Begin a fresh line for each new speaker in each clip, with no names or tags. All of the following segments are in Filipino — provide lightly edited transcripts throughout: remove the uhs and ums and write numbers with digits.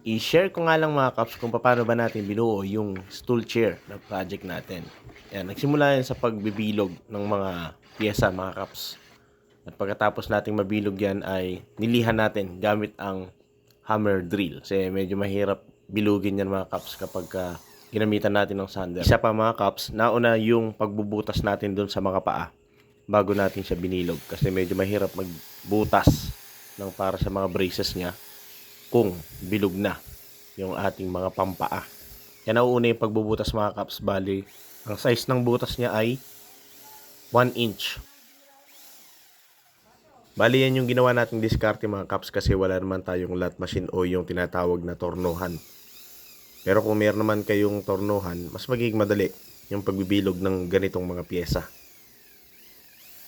I-share ko nga lang mga kaps kung paano ba natin binuo yung stool chair na project natin. Yan, nagsimula yan sa pagbibilog ng mga piyesa mga kaps. At pagkatapos nating mabilog yan ay nilihan natin gamit ang hammer drill. Kasi medyo mahirap bilugin yan mga kaps kapag ginamitan natin ng sander. Isa pa mga kaps, nauna yung pagbubutas natin dun sa mga paa bago natin siya binilog. Kasi medyo mahirap magbutas ng para sa mga braces niya kung bilog na yung ating mga pampaa. Yan nauuna yung pagbubutas mga kaps. Bali, ang size ng butas niya ay 1 inch. Bali yan yung ginawa nating diskarte mga kaps kasi wala naman tayong lot machine o yung tinatawag na tornohan. Pero kung meron naman kayong tornohan, mas magiging madali yung pagbibilog ng ganitong mga pyesa.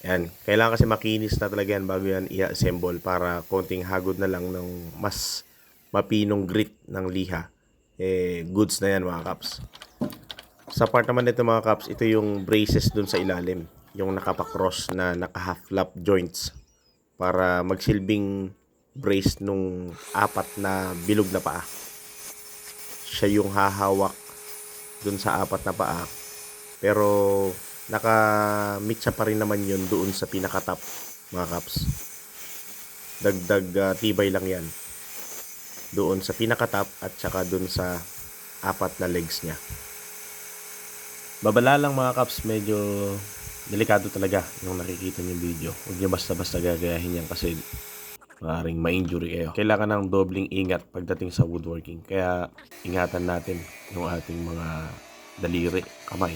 Yan, kailangan kasi makinis na talaga yan bago yan i-assemble para konting hagod na lang ng mas mapinong grit ng liha. Goods na yan mga kaps. Sa part naman nito mga kaps, ito yung braces dun sa ilalim. Yung nakapakross na naka-half lap joints para magsilbing brace nung apat na bilog na paa. Siya yung hahawak dun sa apat na paa. Pero naka-mitsa pa rin naman yun doon sa pinaka-top mga kaps. Dagdag tibay lang yan doon sa pinaka-top at saka doon sa apat na legs niya. Babala lang mga kaps, medyo delikado talaga yung nakikita niyo video. Huwag niyo basta-basta gagayahin yan kasi maaaring ma-injury kayo. Kailangan ng dobling ingat pagdating sa woodworking. Kaya ingatan natin yung ating mga daliri, kamay.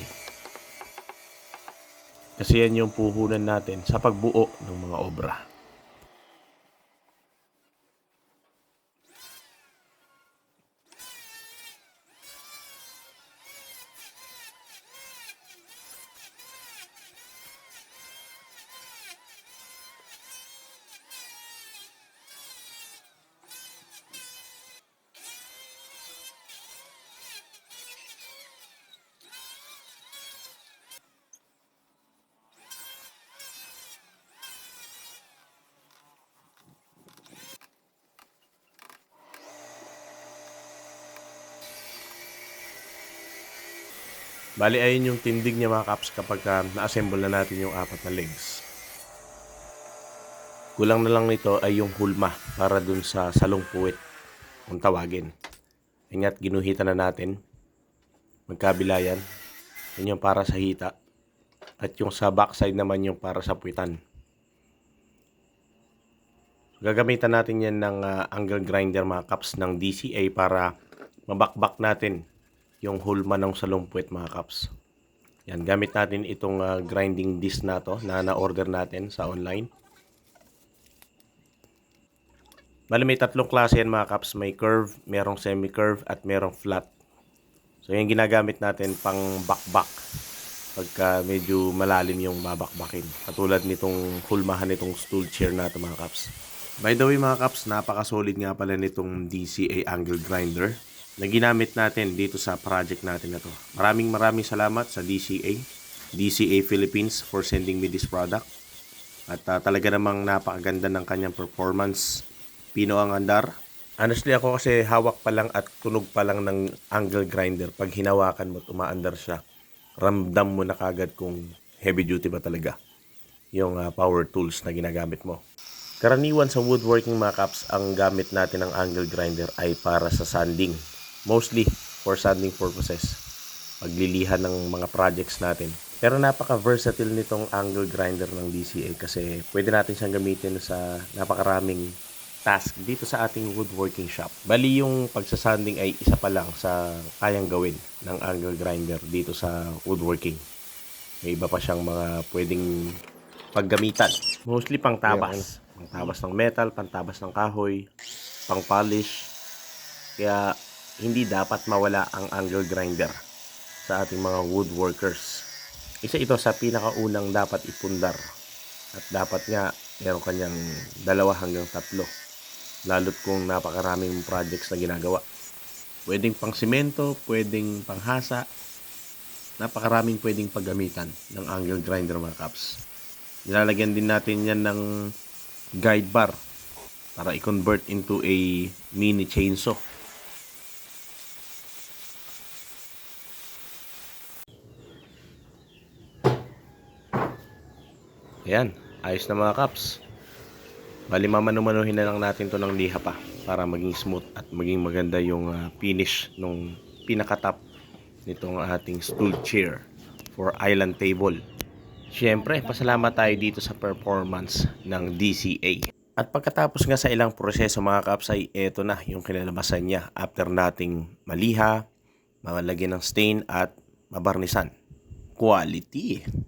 Kasi yan yung puhunan natin sa pagbuo ng mga obra. Bali, ayun yung tindig niya mga kaps kapag na-assemble na natin yung apat na legs. Kulang na lang nito ay yung hulma para dun sa salong puwit kung tawagin. Ingat, ginuhitan na natin. Magkabila yan. Yan yung para sa hita. At yung sa backside naman yung para sa puwitan. Gagamitan natin yan ng angle grinder mga kaps ng DCA para mabakbak natin yung hulma ng salong puwit mga kaps. Yan, gamit natin itong grinding disc na to na na-order natin sa online. Bali, may tatlong klase yan mga kaps. May curve, merong semi-curve at merong flat. So yan ginagamit natin pang bakbak pagka medyo malalim yung babakbakin. Katulad nitong hulmahan nitong stool chair na ito mga kaps. By the way mga kaps, napaka-solid nga pala nitong DCA angle grinder na ginamit natin dito sa project natin na to. Maraming salamat sa DCA Philippines for sending me this product. At talaga namang napakaganda ng kanyang performance. Pino ang andar. Honestly ako kasi hawak pa lang at tunog pa lang ng angle grinder. Pag hinawakan mo, umaandar siya. Ramdam mo na kagad kung heavy duty ba talaga yung power tools na ginagamit mo. Karaniwan sa woodworking mga kaps, ang gamit natin ng angle grinder ay para sa sanding. Mostly for sanding purposes. Paglilihan ng mga projects natin. Pero napaka-versatile nitong angle grinder ng DCA kasi pwede natin siyang gamitin sa napakaraming task dito sa ating woodworking shop. Bali yung pagsasanding ay isa pa lang sa kayang gawin ng angle grinder dito sa woodworking. May iba pa siyang mga pwedeng paggamitan. Mostly pang tabas. Pang tabas ng metal, pang tabas ng kahoy, pang polish. Kaya hindi dapat mawala ang angle grinder sa ating mga woodworkers. Isa ito sa pinakaunang dapat ipundar. At dapat nga meron kanyang 2 hanggang 3. Lalo't kung napakaraming projects na ginagawa. Pwedeng pang simento, pwedeng pang hasa. Napakaraming pwedeng paggamitan ng angle grinder mga kaps. Nilalagyan din natin yan ng guide bar para i-convert into a mini chainsaw Ayan, ayos na mga kaps. Bali mamanu-manuhin na lang natin to ng liha pa para maging smooth at maging maganda yung finish nung pinaka-top nitong ating stool chair for island table. Siyempre, pasalamat tayo dito sa performance ng DCA. At pagkatapos nga sa ilang proseso mga kaps ay eto na yung kinalabasan niya after nating maliha, malagyan ng stain at mabarnisan. Quality!